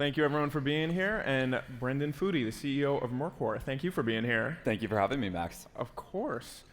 Thank you everyone for being here, and Brendan Foody, the CEO of Mercor. Thank you for being here. Thank you for having me, Max. Of course.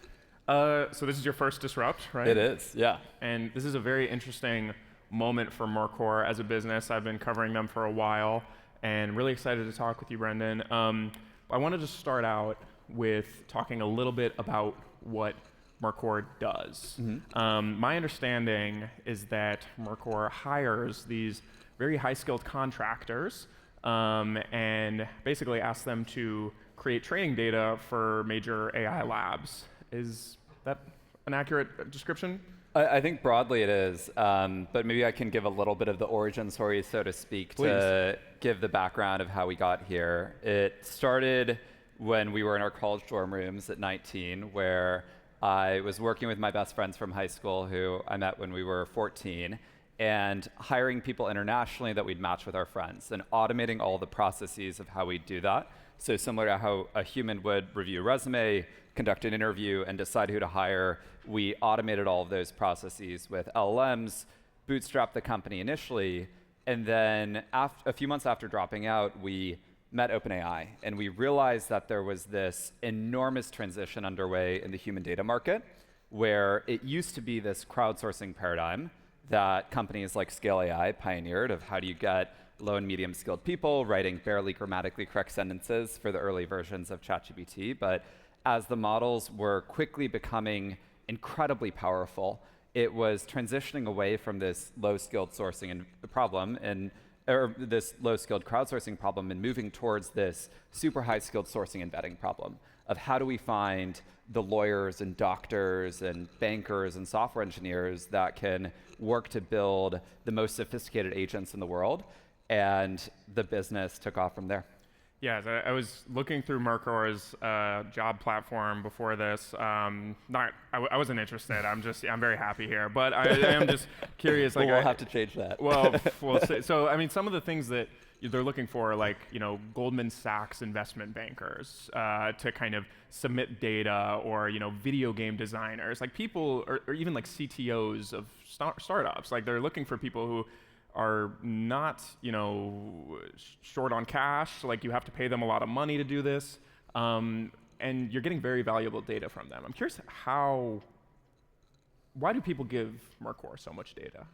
So this is your first Disrupt, right? It is, yeah. And this is a very interesting moment for Mercor as a business. I've been covering them for a while, and really excited to talk with you, Brendan. I wanted to start out with talking a little bit about what Mercor does. My understanding is that Mercor hires these very high-skilled contractors and basically asks them to create training data for major AI labs. Is that an accurate description? I think broadly it is, but maybe I can give a little bit of the origin story, so to speak, to give the background of how we got here. It started when we were in our college dorm rooms at 19, where I was working with my best friends from high school who I met when we were 14, and hiring people internationally that we'd match with our friends and automating all the processes of how we do that. So similar to how a human would review a resume, conduct an interview, and decide who to hire, we automated all of those processes with LLMs, bootstrapped the company initially, and then a few months after dropping out, we met OpenAI, and we realized that there was this enormous transition underway in the human data market, where it used to be this crowdsourcing paradigm that companies like Scale AI pioneered of how do you get low and medium skilled people writing barely grammatically correct sentences for the early versions of ChatGPT. But as the models were quickly becoming incredibly powerful, it was transitioning away from this low-skilled sourcing problem or this low-skilled crowdsourcing problem and moving towards this super high-skilled sourcing and vetting problem of how do we find the lawyers and doctors and bankers and software engineers that can work to build the most sophisticated agents in the world, and the business took off from there. Yeah, I was looking through Mercor's job platform before this. I wasn't interested. I'm very happy here, but I am just curious. Well, we'll have to change that. Well, we'll see. So I mean, some of the things that they're looking for, like Goldman Sachs investment bankers to kind of submit data, or video game designers, like people, or even like CTOs of startups. Like they're looking for people who are not, short on cash. Like you have to pay them a lot of money to do this, and you're getting very valuable data from them. I'm curious why do people give Mercor so much data?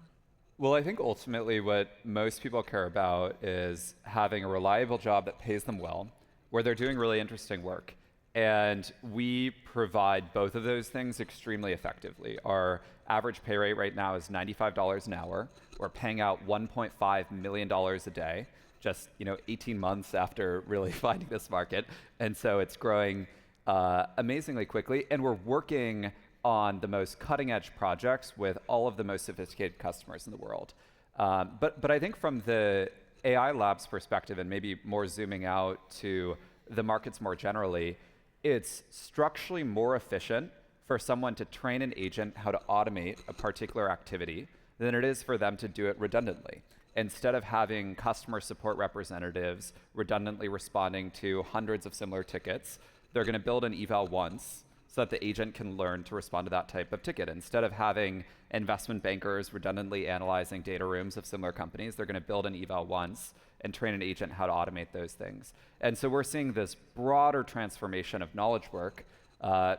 Well, I think ultimately what most people care about is having a reliable job that pays them well, where they're doing really interesting work. And we provide both of those things extremely effectively. Our average pay rate right now is $95 an hour. We're paying out $1.5 million a day, just 18 months after really finding this market. And so it's growing amazingly quickly. And we're working on the most cutting edge projects with all of the most sophisticated customers in the world. But I think from the AI labs perspective, and maybe more zooming out to the markets more generally, it's structurally more efficient for someone to train an agent how to automate a particular activity than it is for them to do it redundantly. Instead of having customer support representatives redundantly responding to hundreds of similar tickets, they're going to build an eval once so that the agent can learn to respond to that type of ticket. Instead of having investment bankers redundantly analyzing data rooms of similar companies, they're going to build an eval once and train an agent how to automate those things. And so we're seeing this broader transformation of knowledge work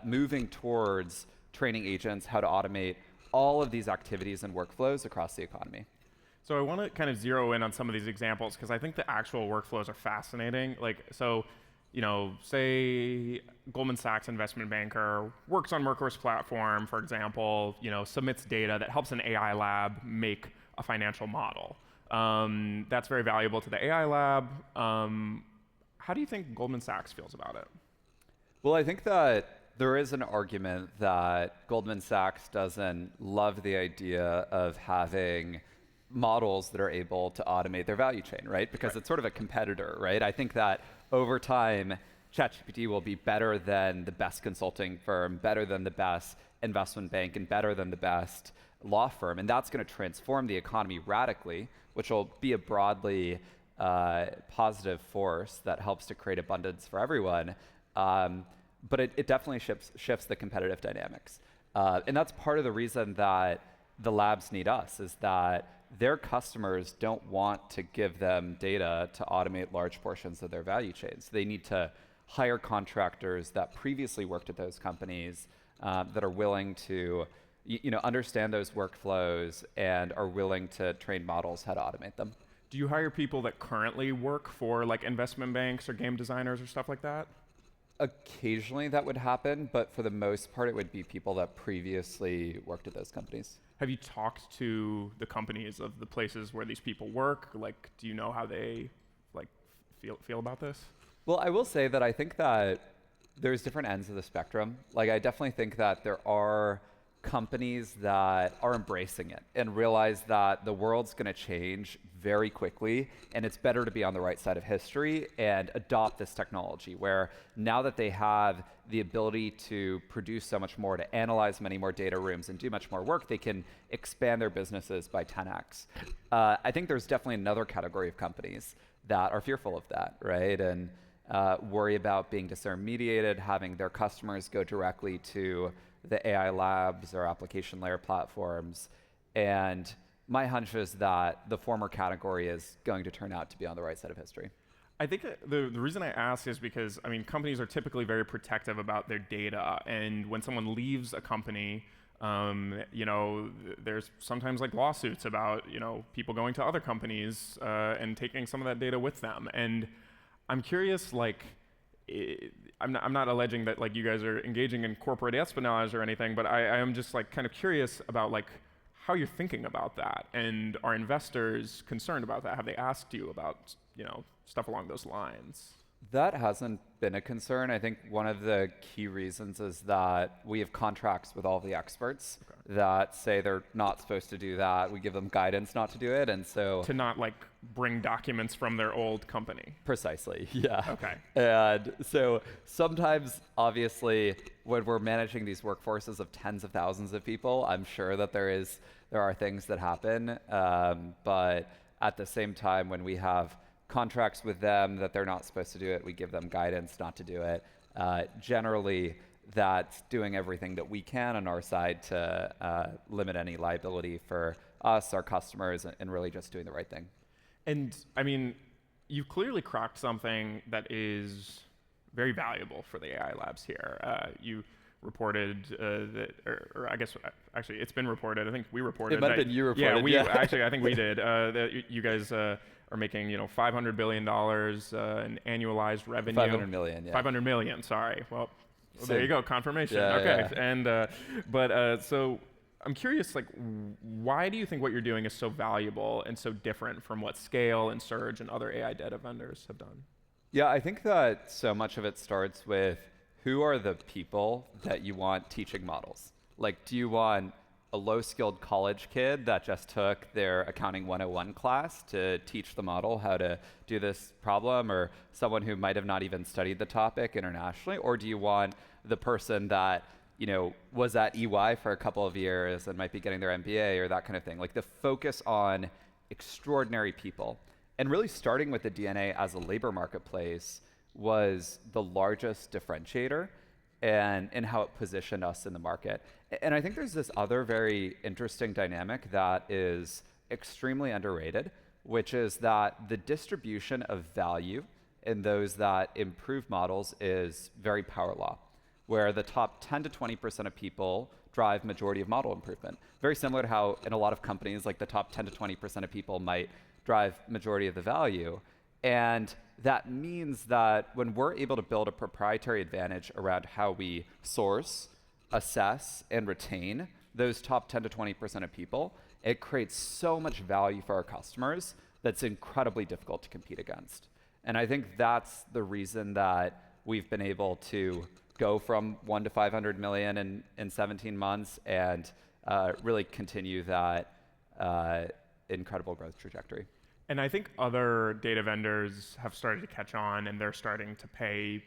moving towards training agents how to automate all of these activities and workflows across the economy. So I want to kind of zero in on some of these examples, because I think the actual workflows are fascinating. Say Goldman Sachs investment banker works on Mercor's platform, for example, submits data that helps an AI lab make a financial model. That's very valuable to the AI lab. How do you think Goldman Sachs feels about it? Well, I think that there is an argument that Goldman Sachs doesn't love the idea of having models that are able to automate their value chain, right? Because it's sort of a competitor, right? I think that over time, ChatGPT will be better than the best consulting firm, better than the best investment bank, and better than the best law firm. And that's going to transform the economy radically, which will be a broadly positive force that helps to create abundance for everyone. But it definitely shifts the competitive dynamics. And that's part of the reason that the labs need us, is that their customers don't want to give them data to automate large portions of their value chains. They need to hire contractors that previously worked at those companies that are willing to understand those workflows and are willing to train models how to automate them. Do you hire people that currently work for like investment banks or game designers or stuff like that? Occasionally that would happen, but for the most part, it would be people that previously worked at those companies. Have you talked to the companies of the places where these people work? Like, do you know how they like feel about this? Well, I will say that I think that there's different ends of the spectrum. Like, I definitely think that there are companies that are embracing it and realize that the world's going to change very quickly, and it's better to be on the right side of history and adopt this technology, where now that they have the ability to produce so much more, to analyze many more data rooms and do much more work, they can expand their businesses by 10x. I think there's definitely another category of companies that are fearful of that, right? And worry about being disintermediated, having their customers go directly to the AI labs or application layer platforms. And my hunch is that the former category is going to turn out to be on the right side of history. I think the reason I ask is because, I mean, companies are typically very protective about their data. And when someone leaves a company, there's sometimes like lawsuits about, people going to other companies and taking some of that data with them. And I'm curious, like, I'm not alleging that like you guys are engaging in corporate espionage or anything, but I am just like kind of curious about like how you're thinking about that, and are investors concerned about that? Have they asked you about stuff along those lines? That hasn't been a concern. I think one of the key reasons is that we have contracts with all the experts that say they're not supposed to do that. We give them guidance not to do it, and so to not like bring documents from their old company. Precisely, yeah. Okay. And so sometimes, obviously, when we're managing these workforces of tens of thousands of people, I'm sure that there are things that happen, but at the same time, when we have contracts with them that they're not supposed to do it, we give them guidance not to do it. Generally, that's doing everything that we can on our side to limit any liability for us, our customers, and really just doing the right thing. And I mean, you've clearly cracked something that is very valuable for the AI labs here. You reported that, or I guess actually it's been reported. I think we reported. It might have been you reported. Yeah, actually I think we did. That you guys are making $500 billion in annualized revenue. 500 million. Yeah. 500 million. Sorry. Well, there you go. Confirmation. Yeah, okay. Yeah. And so I'm curious, like, why do you think what you're doing is so valuable and so different from what Scale and Surge and other AI data vendors have done? Yeah, I think that so much of it starts with who are the people that you want teaching models? Like, do you want a low-skilled college kid that just took their Accounting 101 class to teach the model how to do this problem, or someone who might have not even studied the topic internationally? Or do you want the person that was at EY for a couple of years and might be getting their MBA or that kind of thing? Like, the focus on extraordinary people and really starting with the DNA as a labor marketplace was the largest differentiator and how it positioned us in the market. And I think there's this other very interesting dynamic that is extremely underrated, which is that the distribution of value in those that improve models is very power law, where the top 10 to 20% of people drive majority of model improvement. Very similar to how in a lot of companies, like the top 10 to 20% of people might drive majority of the value. And that means that when we're able to build a proprietary advantage around how we source, assess, and retain those top 10 to 20% of people, it creates so much value for our customers that's incredibly difficult to compete against. And I think that's the reason that we've been able to go from 1 to 500 million in 17 months and really continue that incredible growth trajectory. And I think other data vendors have started to catch on, and they're starting to pay,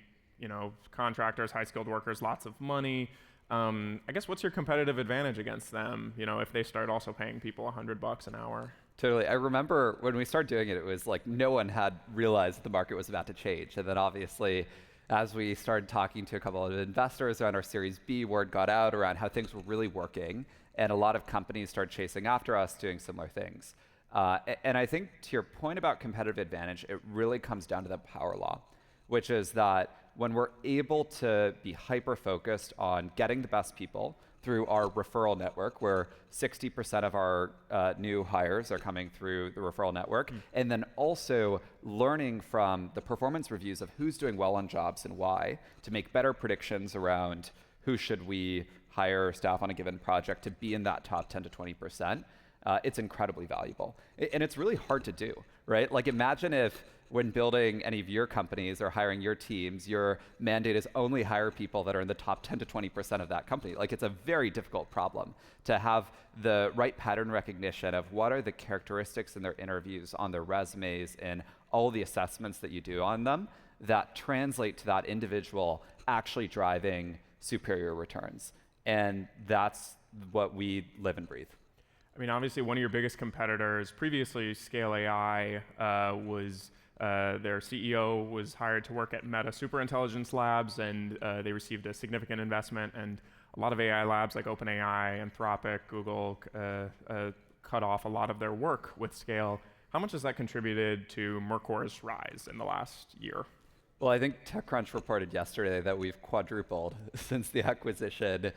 contractors, high-skilled workers, lots of money. I guess what's your competitive advantage against them? If they start also paying people $100 an hour. Totally. I remember when we started doing it, it was like no one had realized the market was about to change, and then obviously, as we started talking to a couple of investors around our Series B, word got out around how things were really working, and a lot of companies started chasing after us doing similar things. And I think to your point about competitive advantage, it really comes down to the power law, which is that when we're able to be hyper-focused on getting the best people through our referral network, where 60% of our new hires are coming through the referral network, and then also learning from the performance reviews of who's doing well on jobs and why, to make better predictions around who should we hire staff on a given project to be in that top 10 to 20%, it's incredibly valuable. And it's really hard to do, right? Like imagine if when building any of your companies or hiring your teams, your mandate is only hire people that are in the top 10 to 20% of that company. Like it's a very difficult problem to have the right pattern recognition of what are the characteristics in their interviews, on their resumes, and all the assessments that you do on them that translate to that individual actually driving superior returns. And that's what we live and breathe. I mean, obviously one of your biggest competitors previously, Scale AI, was their CEO was hired to work at Meta Superintelligence Labs, and they received a significant investment. And a lot of AI labs like OpenAI, Anthropic, Google cut off a lot of their work with Scale. How much has that contributed to Mercor's rise in the last year? Well, I think TechCrunch reported yesterday that we've quadrupled since the acquisition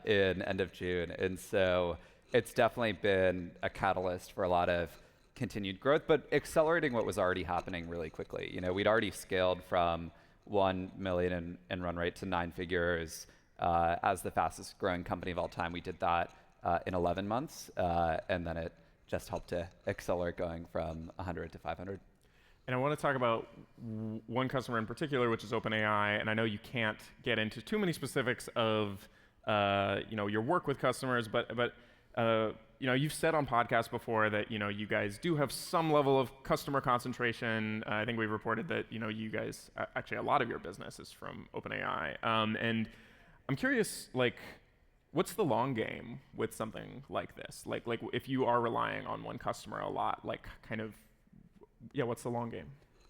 in end of June. And so it's definitely been a catalyst for a lot of continued growth, but accelerating what was already happening really quickly. You know, we'd already scaled from 1 million in run rate to 9 figures as the fastest growing company of all time. We did that in 11 months, and then it just helped to accelerate going from 100 to 500. And I want to talk about one customer in particular, which is OpenAI. And I know you can't get into too many specifics of your work with customers, but you've said on podcasts before that you guys do have some level of customer concentration. I think we've reported that you guys actually a lot of your business is from OpenAI. And I'm curious, like, what's the long game with something like this? Like if you are relying on one customer a lot, like what's the long game?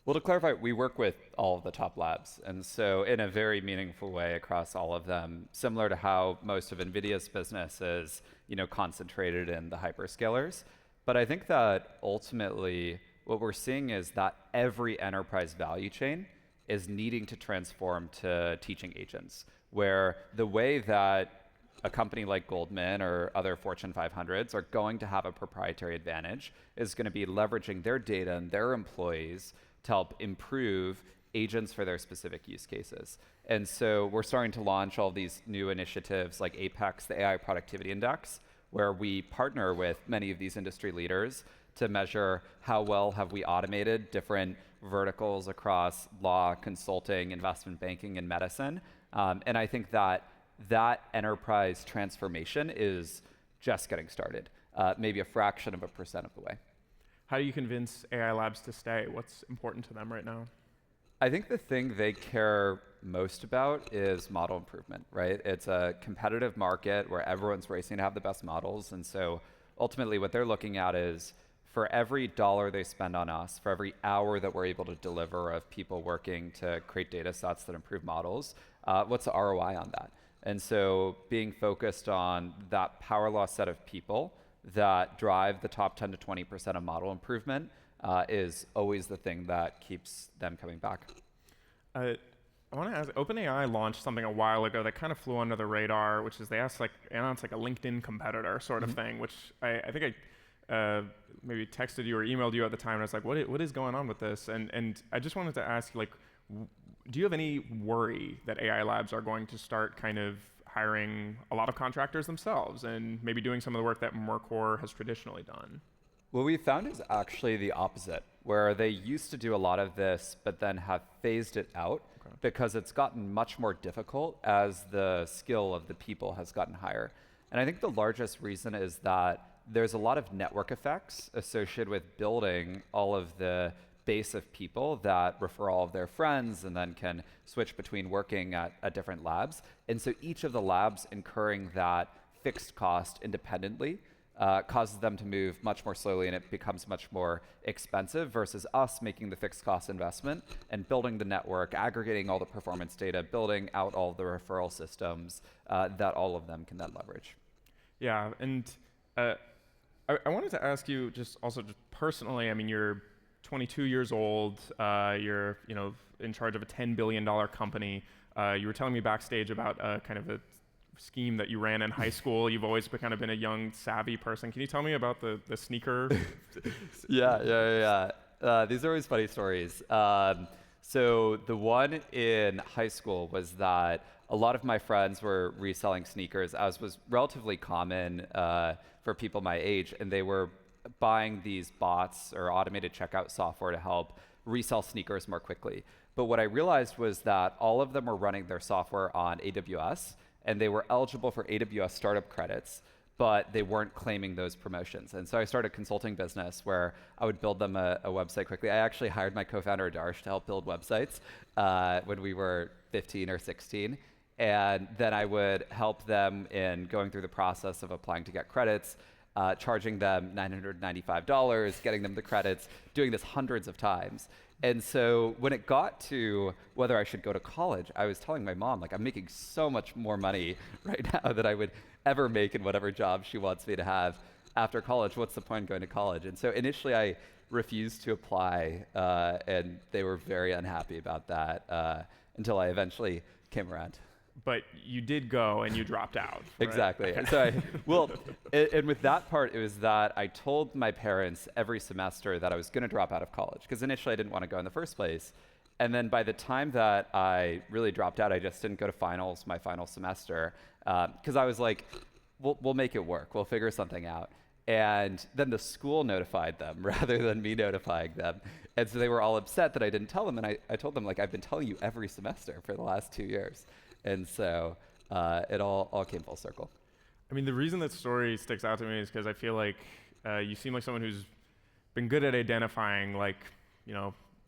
Well, to clarify, we work with all of the top labs, and so in a very meaningful way across all of them, similar to how most of NVIDIA's business is, concentrated in the hyperscalers. But I think that ultimately what we're seeing is that every enterprise value chain is needing to transform to teaching agents, where the way that a company like Goldman or other Fortune 500s are going to have a proprietary advantage is going to be leveraging their data and their employees to help improve agents for their specific use cases. And so we're starting to launch all these new initiatives like Apex, the AI Productivity Index, where we partner with many of these industry leaders to measure how well have we automated different verticals across law, consulting, investment banking, and medicine. And I think that enterprise transformation is just getting started, maybe a fraction of a percent of the way. How do you convince AI labs to stay? What's important to them right now? I think the thing they care most about is model improvement, right? It's a competitive market where everyone's racing to have the best models. And so ultimately what they're looking at is for every dollar they spend on us, for every hour that we're able to deliver of people working to create data sets that improve models, what's the ROI on that? And so being focused on that power law set of people that drive the top 10 to 20% of model improvement is always the thing that keeps them coming back. I want to ask, OpenAI launched something a while ago that kind of flew under the radar, which is they asked it's like a LinkedIn competitor sort of thing, which I think I maybe texted you or emailed you at the time, and I was like, what is going on with this? And I just wanted to ask, do you have any worry that AI labs are going to start kind of hiring a lot of contractors themselves and maybe doing some of the work that Mercor has traditionally done? What we found is actually the opposite, where they used to do a lot of this, but then have phased it out because it's gotten much more difficult as the skill of the people has gotten higher. And I think the largest reason is that there's a lot of network effects associated with building all of the base of people that refer all of their friends and then can switch between working at different labs. And so each of the labs incurring that fixed cost independently causes them to move much more slowly, and it becomes much more expensive versus us making the fixed cost investment and building the network, aggregating all the performance data, building out all the referral systems that all of them can then leverage. Yeah, and I wanted to ask you just personally, I mean, you're 22 years old, you're, in charge of a $10 billion company. You were telling me backstage about kind of a scheme that you ran in high school. You've always kind of been a young, savvy person. Can you tell me about the sneaker? Yeah. These are always funny stories. So the one in high school was that a lot of my friends were reselling sneakers, as was relatively common for people my age, and they were buying these bots or automated checkout software to help resell sneakers more quickly. But what I realized was that all of them were running their software on AWS, and they were eligible for AWS startup credits, but they weren't claiming those promotions. And so I started a consulting business where I would build them a website quickly. I actually hired my co-founder Darsh to help build websites when we were 15 or 16. And then I would help them in going through the process of applying to get credits, charging them $995, getting them the credits, doing this hundreds of times. And so when it got to whether I should go to college, I was telling my mom, like, I'm making so much more money right now than I would ever make in whatever job she wants me to have after college. What's the point in going to college? And so initially I refused to apply, and they were very unhappy about that until I eventually came around. But you did go and you dropped out. Right? Exactly. Okay. And with that part, it was that I told my parents every semester that I was going to drop out of college, because initially I didn't want to go in the first place. And then by the time that I really dropped out, I just didn't go to finals my final semester, because I was like, we'll make it work. We'll figure something out. And then the school notified them rather than me notifying them. And so they were all upset that I didn't tell them. And I told them, like, I've been telling you every semester for the last 2 years. And so it all came full circle. I mean, the reason that story sticks out to me is because I feel like you seem like someone who's been good at identifying, like,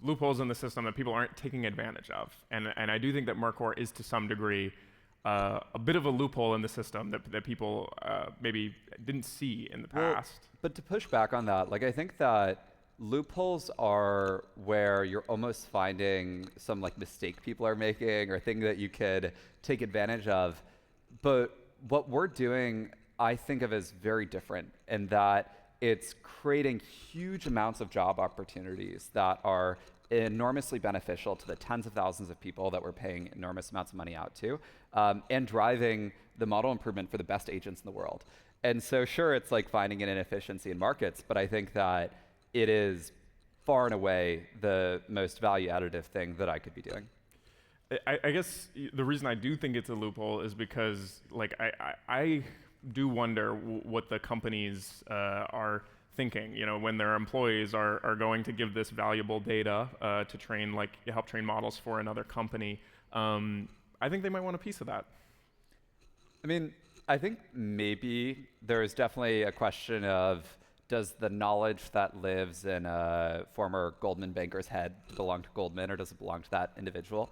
loopholes in the system that people aren't taking advantage of. And I do think that Mercor is, to some degree, a bit of a loophole in the system that people maybe didn't see in the past. But to push back on that, like, I think that loopholes are where you're almost finding some, like, mistake people are making or thing that you could take advantage of. But what we're doing, I think of as very different, in that it's creating huge amounts of job opportunities that are enormously beneficial to the tens of thousands of people that we're paying enormous amounts of money out to, and driving the model improvement for the best agents in the world. And so sure, it's like finding an inefficiency in markets, but I think that it is far and away the most value additive thing that I could be doing. I guess the reason I do think it's a loophole is because, like, I do wonder what the companies are thinking, when their employees are going to give this valuable data to train, help train models for another company. I think they might want a piece of that. I mean, I think maybe there's definitely a question of, does the knowledge that lives in a former Goldman banker's head belong to Goldman, or does it belong to that individual?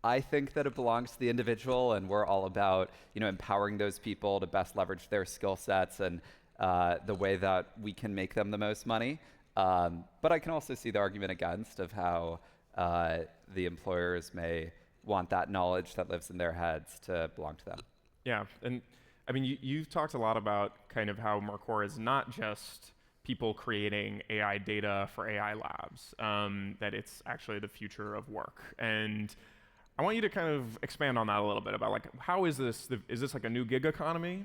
I think that it belongs to the individual, and we're all about, empowering those people to best leverage their skill sets and the way that we can make them the most money. But I can also see the argument against of how the employers may want that knowledge that lives in their heads to belong to them. Yeah, and I mean, you've talked a lot about kind of how Mercor is not just people creating AI data for AI labs, that it's actually the future of work. And I want you to kind of expand on that a little bit about, like, how is this like a new gig economy?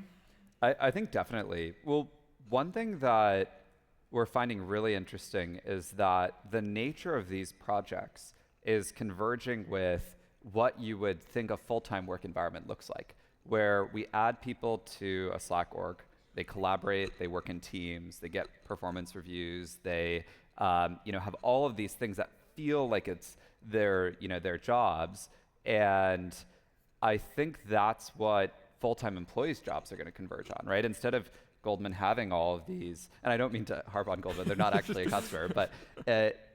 I think definitely. Well, one thing that we're finding really interesting is that the nature of these projects is converging with what you would think a full-time work environment looks like, where we add people to a Slack org, they collaborate, they work in teams, they get performance reviews, they have all of these things that feel like it's their jobs. And I think that's what full-time employees' jobs are going to converge on, right? Instead of Goldman having all of these, and I don't mean to harp on Goldman, they're not actually a customer, but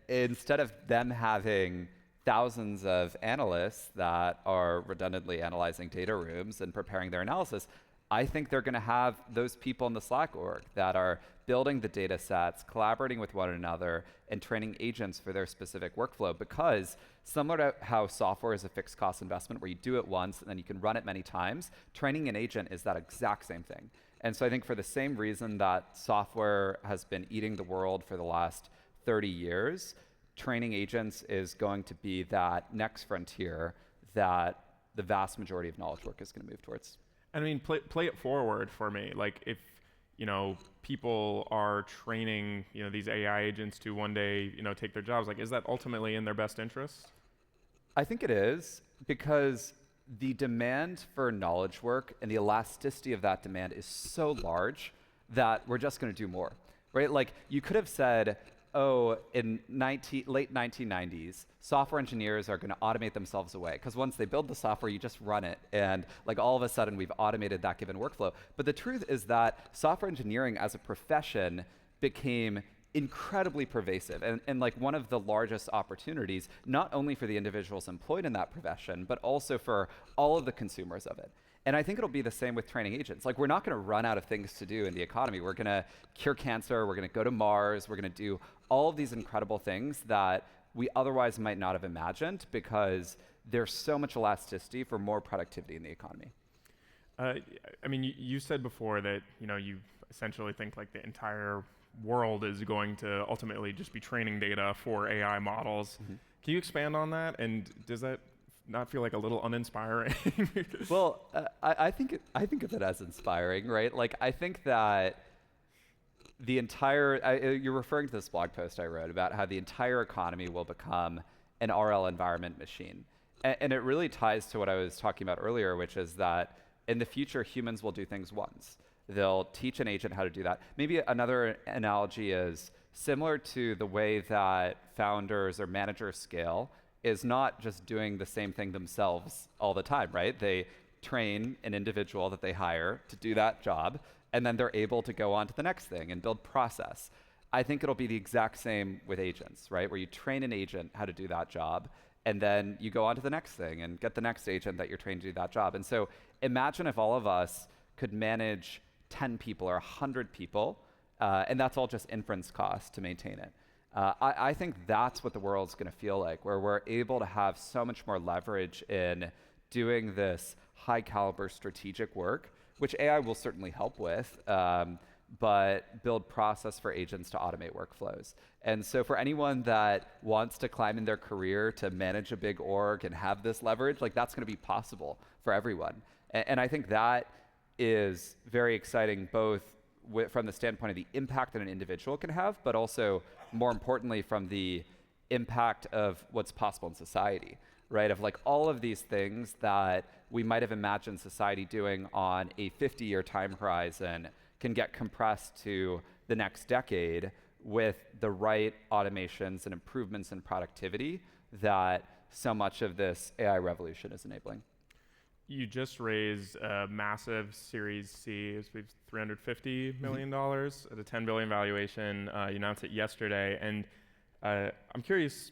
instead of them having thousands of analysts that are redundantly analyzing data rooms and preparing their analysis, I think they're going to have those people in the Slack org that are building the data sets, collaborating with one another, and training agents for their specific workflow. Because similar to how software is a fixed cost investment where you do it once and then you can run it many times, training an agent is that exact same thing. And so I think for the same reason that software has been eating the world for the last 30 years, training agents is going to be that next frontier that the vast majority of knowledge work is going to move towards. I mean, play it forward for me. Like if, people are training, these AI agents to one day, take their jobs, like is that ultimately in their best interest? I think it is, because the demand for knowledge work and the elasticity of that demand is so large that we're just going to do more, right? Like you could have said, oh, in late 1990s, software engineers are going to automate themselves away, because once they build the software, you just run it, and like all of a sudden we've automated that given workflow. But the truth is that software engineering as a profession became incredibly pervasive and like one of the largest opportunities, not only for the individuals employed in that profession, but also for all of the consumers of it. And I think it'll be the same with training agents. Like we're not going to run out of things to do in the economy. We're going to cure cancer, we're going to go to Mars, we're going to do all of these incredible things that we otherwise might not have imagined, because there's so much elasticity for more productivity in the economy. I mean, you said before that, you essentially think like the entire world is going to ultimately just be training data for AI models. Mm-hmm. Can you expand on that? And does that not feel like a little uninspiring? Well, I think of it as inspiring, right? Like I think that the entire, you're referring to this blog post I wrote about how the entire economy will become an RL environment machine. And it really ties to what I was talking about earlier, which is that in the future, humans will do things once. They'll teach an agent how to do that. Maybe another analogy is similar to the way that founders or managers scale is not just doing the same thing themselves all the time, right? They train an individual that they hire to do that job, and then they're able to go on to the next thing and build process. I think it'll be the exact same with agents, right? Where you train an agent how to do that job, and then you go on to the next thing and get the next agent that you're trained to do that job. And so imagine if all of us could manage 10 people or 100 people, and that's all just inference costs to maintain it. I think that's what the world's going to feel like, where we're able to have so much more leverage in doing this high caliber strategic work, which AI will certainly help with, but build process for agents to automate workflows. And so for anyone that wants to climb in their career to manage a big org and have this leverage, like that's going to be possible for everyone. And I think that is very exciting, both from the standpoint of the impact that an individual can have, but also more importantly from the impact of what's possible in society, right? Of like all of these things that we might have imagined society doing on a 50-year time horizon can get compressed to the next decade with the right automations and improvements in productivity that so much of this AI revolution is enabling. You just raised a massive Series C, $350 million at a $10 billion valuation. You announced it yesterday, and I'm curious,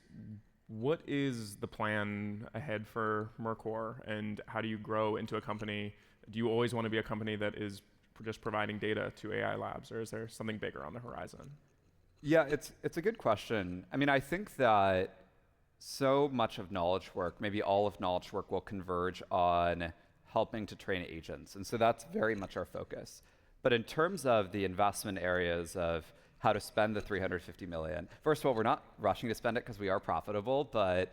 what is the plan ahead for Mercor, and how do you grow into a company? Do you always want to be a company that is just providing data to AI labs, or is there something bigger on the horizon? Yeah, it's a good question. I mean, I think that so much of knowledge work, maybe all of knowledge work, will converge on helping to train agents. And so that's very much our focus. But in terms of the investment areas of how to spend the $350 million, first of all, we're not rushing to spend it because we are profitable. But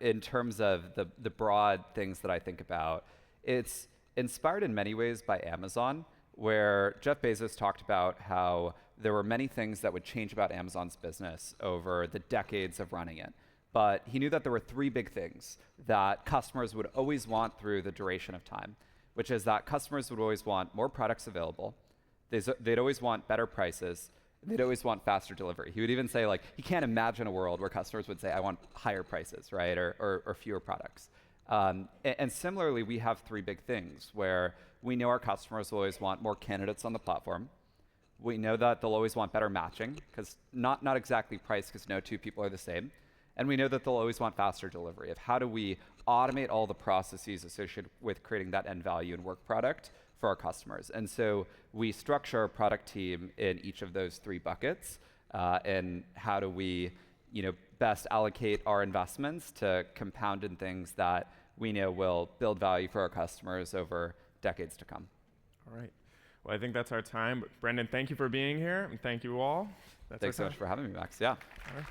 in terms of the broad things that I think about, it's inspired in many ways by Amazon, where Jeff Bezos talked about how there were many things that would change about Amazon's business over the decades of running it. But he knew that there were three big things that customers would always want through the duration of time, which is that customers would always want more products available, they'd always want better prices, and they'd always want faster delivery. He would even say, like, he can't imagine a world where customers would say, I want higher prices, right, or fewer products. And similarly, we have three big things where we know our customers will always want more candidates on the platform. We know that they'll always want better matching, because not exactly price, because no two people are the same. And we know that they'll always want faster delivery of how do we automate all the processes associated with creating that end value and work product for our customers. And so we structure our product team in each of those three buckets, and how do we best allocate our investments to compound in things that we know will build value for our customers over decades to come. All right. Well, I think that's our time. But Brendan, thank you for being here, and thank you all. Thanks so much for having me, Max. Yeah. All right.